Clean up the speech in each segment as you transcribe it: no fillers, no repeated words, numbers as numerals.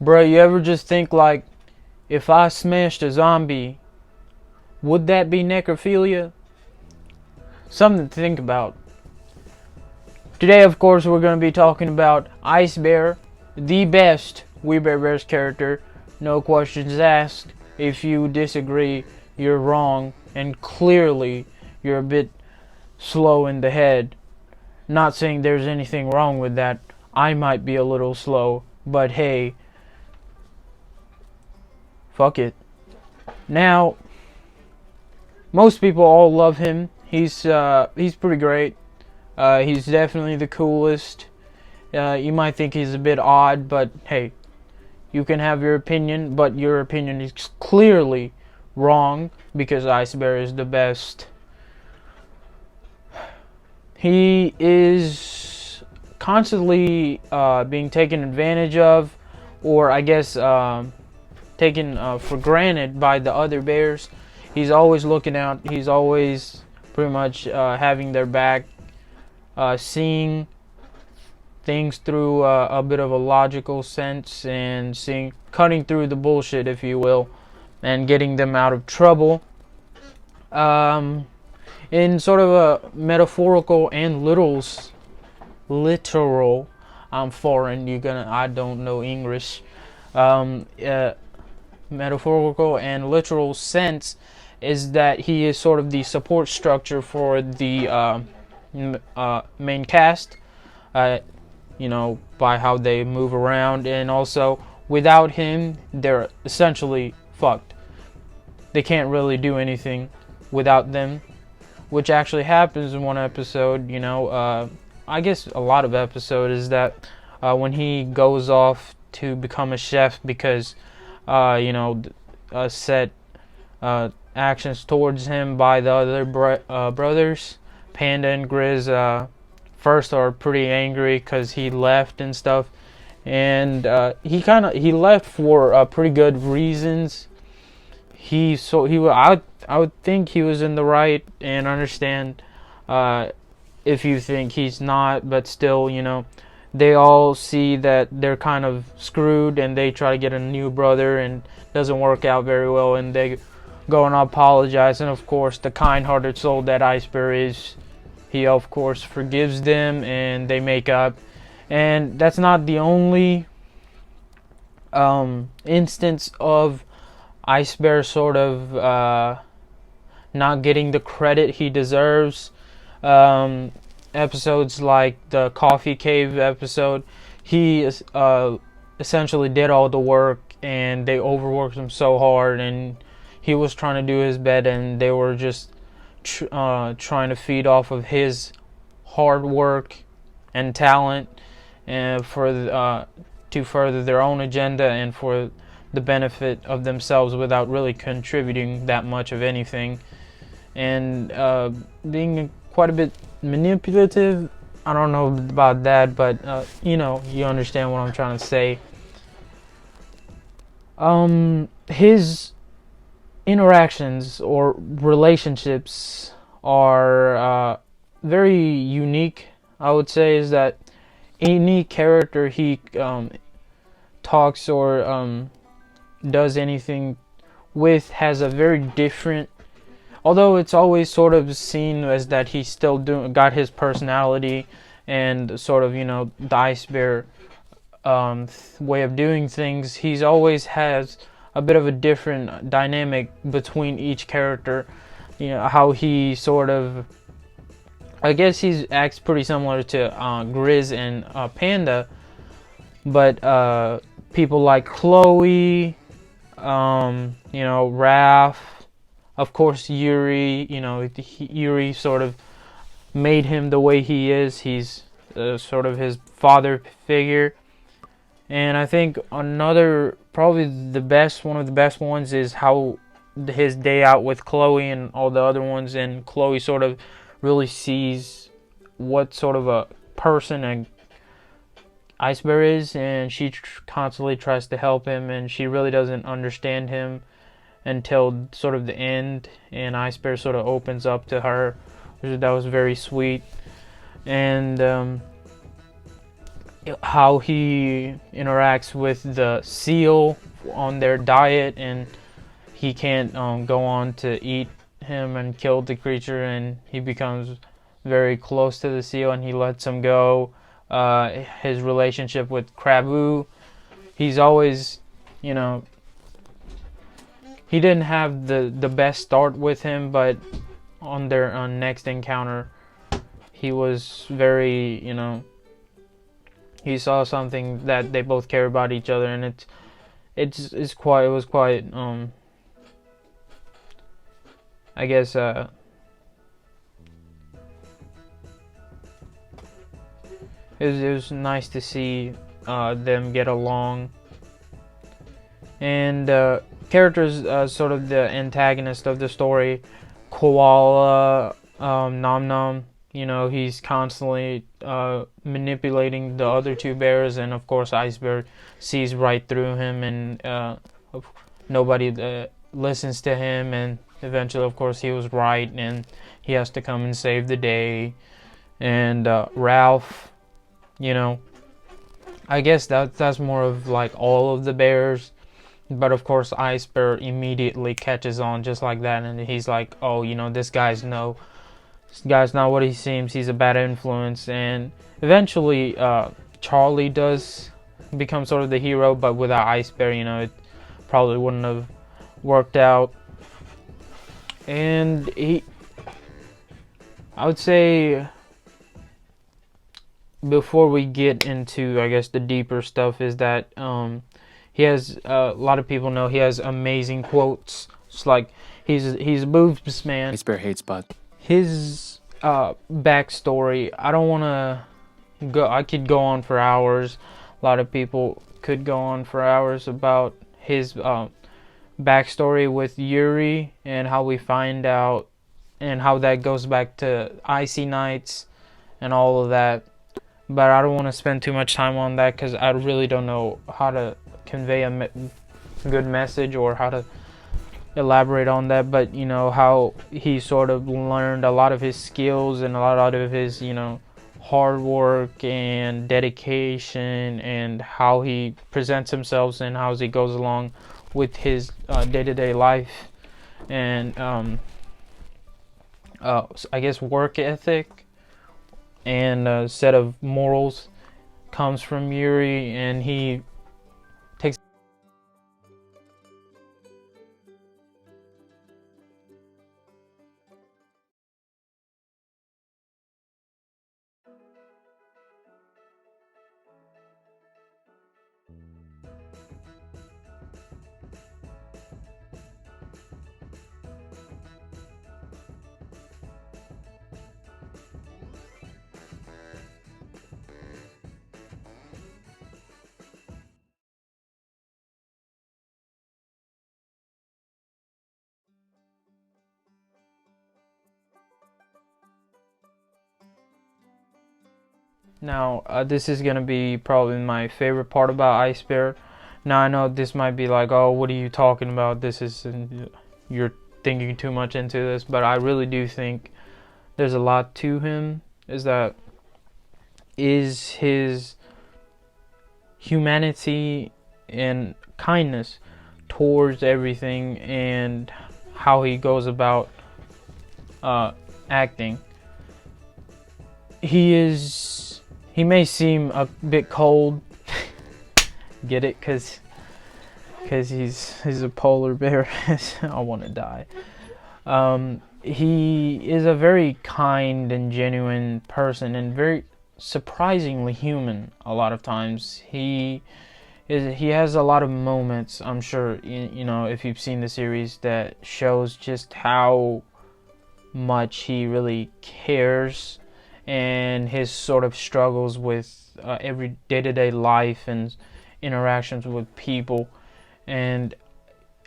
Bruh, you ever just think like, if I smashed a zombie, would that be necrophilia? Something to think about. Today, of course, we're going to be talking about Ice Bear, the best We Bare Bears character. No questions asked. If you disagree, you're wrong, and clearly you're a bit slow in the head. Not saying there's anything wrong with that. I might be a little slow, but hey, fuck it. Now, most people all love him. He's pretty great. He's definitely the coolest. You might think he's a bit odd, but hey, you can have your opinion, but your opinion is clearly wrong because Ice Bear is the best. He is constantly being taken advantage of, or I guess taken for granted by the other bears. He's always looking out. He's always pretty much having their back, seeing things through a bit of a logical sense, and cutting through the bullshit, if you will, and getting them out of trouble. In sort of a metaphorical and literal. I'm foreign. I don't know English. Metaphorical and literal sense is that he is sort of the support structure for the main cast. By how they move around, and also without him, they're essentially fucked. They can't really do anything without them, which actually happens in one episode. I guess a lot of episodes is that when he goes off to become a chef because set actions towards him by the other brothers, Panda and Grizz. First are pretty angry because he left and stuff, and he left for pretty good reasons. I would think he was in the right, and understand if you think he's not, but still, they all see that they're kind of screwed, and they try to get a new brother, and doesn't work out very well, and they go and apologize, and of course the kind-hearted soul that Ice Bear is, he of course forgives them, and they make up. And that's not the only instance of Ice Bear sort of not getting the credit he deserves. Episodes like the Coffee Cave episode, he essentially did all the work, and they overworked him so hard, and he was trying to do his best, and they were just trying to feed off of his hard work and talent, and to further their own agenda and for the benefit of themselves, without really contributing that much of anything, and being quite a bit manipulative. I don't know about that, but you understand what I'm trying to say. His interactions or relationships are very unique. I would say is that any character he talks or does anything with has a very different, although it's always sort of seen as that he's still got his personality and sort of the Ice Bear way of doing things. He's always has a bit of a different dynamic between each character. How he sort of, I guess he acts pretty similar to Grizz and Panda, but people like Chloe, Raph, of course Yuri. Yuri sort of made him the way he is. He's sort of his father figure. And I think another, probably one of the best ones is how his day out with Chloe and all the other ones, and Chloe sort of really sees what sort of a person a Ice Bear is, and she constantly tries to help him, and she really doesn't understand him until sort of the end, and Ice Bear sort of opens up to her. That was very sweet. And how he interacts with the seal on their diet, and he can't go on to eat him and kill the creature, and he becomes very close to the seal and he lets him go. His relationship with Krabu, he's always, you know, he didn't have the best start with him, but on their next encounter, he was very, he saw something that they both care about each other, and it was quite I guess it was nice to see them get along. And characters, sort of the antagonist of the story, Koala, Nom Nom. He's constantly manipulating the other two bears, and of course, Ice Bear sees right through him, and nobody listens to him. And eventually, of course, he was right, and he has to come and save the day. And Ralph, I guess that's more of like all of the bears. But of course, Ice Bear immediately catches on just like that, and he's like, "Oh, this guy's not what he seems. He's a bad influence." And eventually, Charlie does become sort of the hero, but without Ice Bear, it probably wouldn't have worked out. And I would say, before we get into, I guess, the deeper stuff, is that he has, a lot of people know he has amazing quotes. It's like he's a boobs man. Ice Bear hates butt. His backstory, I don't want to go. I could go on for hours. A lot of people could go on for hours about his backstory with Yuri, and how we find out, and how that goes back to Icy Nights and all of that. But I don't want to spend too much time on that, because I really don't know how to convey a good message, or how to elaborate on that. But how he sort of learned a lot of his skills, and a lot of his hard work and dedication, and how he presents himself, and how he goes along with his day-to-day life, and I guess work ethic and a set of morals comes from Yuri, and he takes. Now, this is going to be probably my favorite part about Ice Bear. Now, I know this might be like, oh, what are you talking about? You're thinking too much into this, but I really do think there's a lot to him. Is his humanity and kindness towards everything, and how he goes about acting. He may seem a bit cold. Get it? Cause he's a polar bear. I want to die. He is a very kind and genuine person, and very surprisingly human. A lot of times, he has a lot of moments, I'm sure, if you've seen the series, that shows just how much he really cares, and his sort of struggles with every day-to-day life and interactions with people, and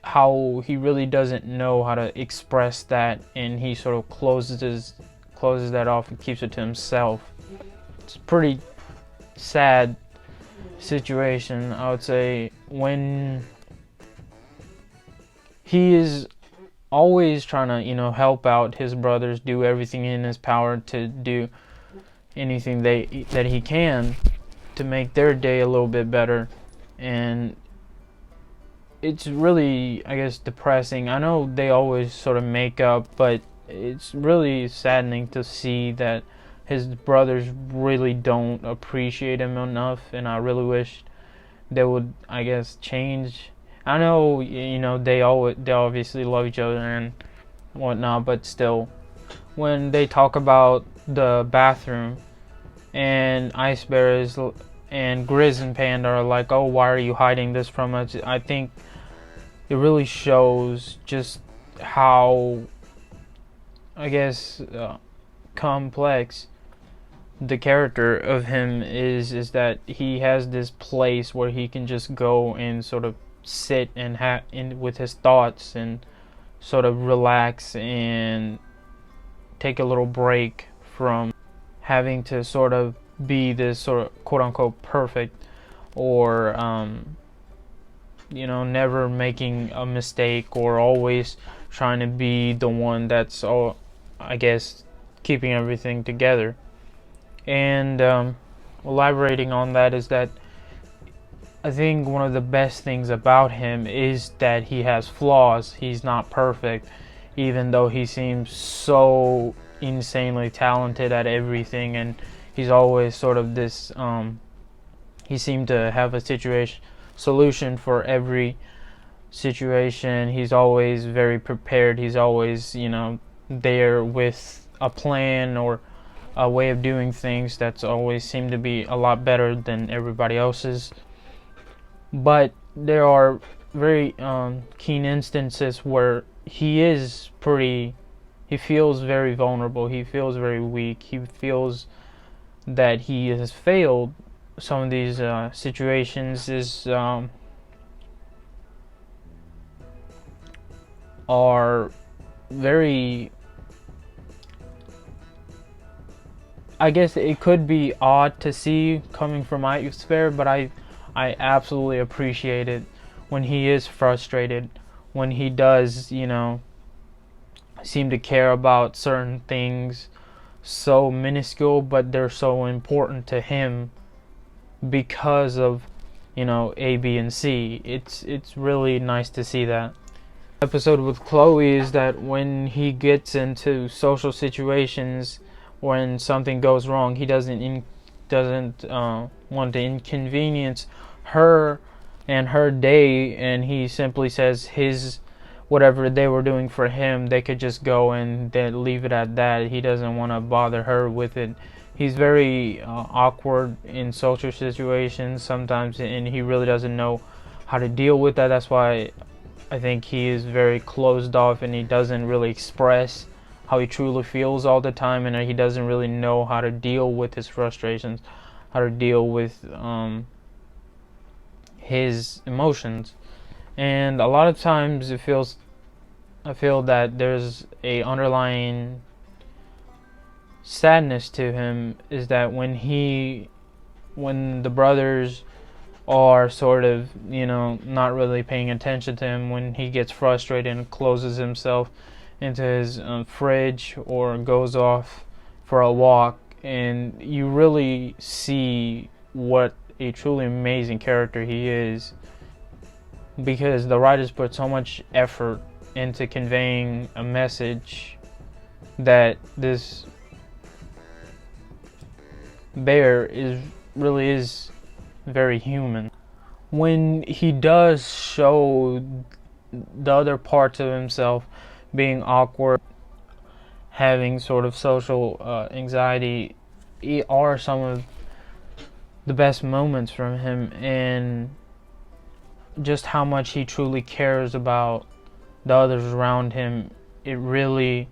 how he really doesn't know how to express that, and he sort of closes that off and keeps it to himself. It's a pretty sad situation, I would say, when he is always trying to, help out his brothers, do everything in his power to do anything that he can. to make their day a little bit better. And it's really, I guess, depressing. I know they always sort of make up, but it's really saddening to see that his brothers really don't appreciate him enough, and I really wish they would, I guess, change. I know, they obviously love each other and whatnot, but still, when they talk about the bathroom and Ice Bear and Grizz and Panda are like, "Oh, why are you hiding this from us?" I think it really shows just how, I guess, complex the character of him is that he has this place where he can just go and sort of sit and with his thoughts and sort of relax and take a little break from having to sort of be this sort of quote unquote perfect, or never making a mistake, or always trying to be the one that's all, I guess, keeping everything together. And elaborating on that is that I think one of the best things about him is that he has flaws. He's not perfect, even though he seems so insanely talented at everything, and he's always sort of this he seemed to have a solution for every situation. He's always very prepared. He's always, there with a plan or a way of doing things that's always seemed to be a lot better than everybody else's. But there are very keen instances where he feels very vulnerable. He feels very weak. He feels that he has failed. Some of these situations are very, I guess it could be odd to see coming from Ice Bear, but I absolutely appreciate it when he is frustrated, when he does, seem to care about certain things so minuscule, but they're so important to him because of, A, B, and C. It's really nice to see that. Episode with Chloe is that when he gets into social situations, when something goes wrong, he doesn't want to inconvenience her and her day, and he simply says whatever they were doing for him, they could just go and then leave it at that. He doesn't want to bother her with it. He's very awkward in social situations sometimes, and he really doesn't know how to deal with that. That's why I think he is very closed off, and he doesn't really express how he truly feels all the time, and he doesn't really know how to deal with his frustrations, how to deal with his emotions. And a lot of times I feel that there's a underlying sadness to him, is that when the brothers are sort of, not really paying attention to him, when he gets frustrated and closes himself into his fridge or goes off for a walk, and you really see what a truly amazing character he is, because the writers put so much effort into conveying a message that this bear really is very human. When he does show the other parts of himself, being awkward, having sort of social anxiety, are some of the best moments from him, and just how much he truly cares about the others around him. It really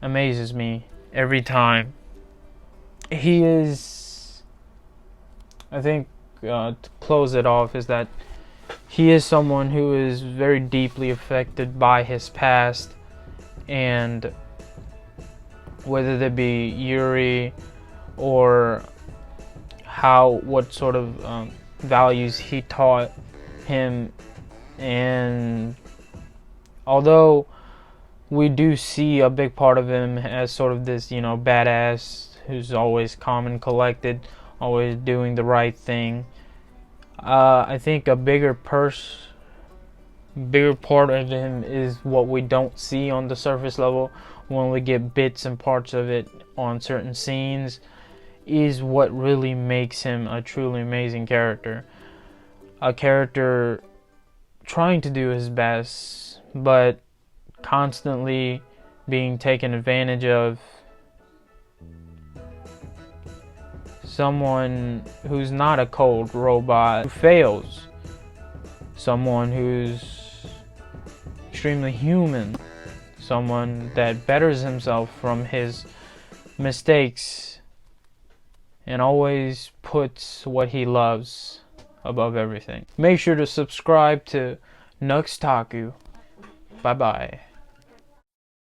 amazes me every time. He is, I think, to close it off, is that he is someone who is very deeply affected by his past, and whether they be Yuri or what sort of values he taught him. And although we do see a big part of him as sort of this, badass who's always calm and collected, always doing the right thing. I think a bigger part of him is what we don't see on the surface level. When we get bits and parts of it on certain scenes, is what really makes him a truly amazing character. A character trying to do his best, but constantly being taken advantage of. Someone who's not a cold robot who fails. Someone who's extremely human. Someone that betters himself from his mistakes and always puts what he loves above everything. Make sure to subscribe to Nux Taku. Bye bye.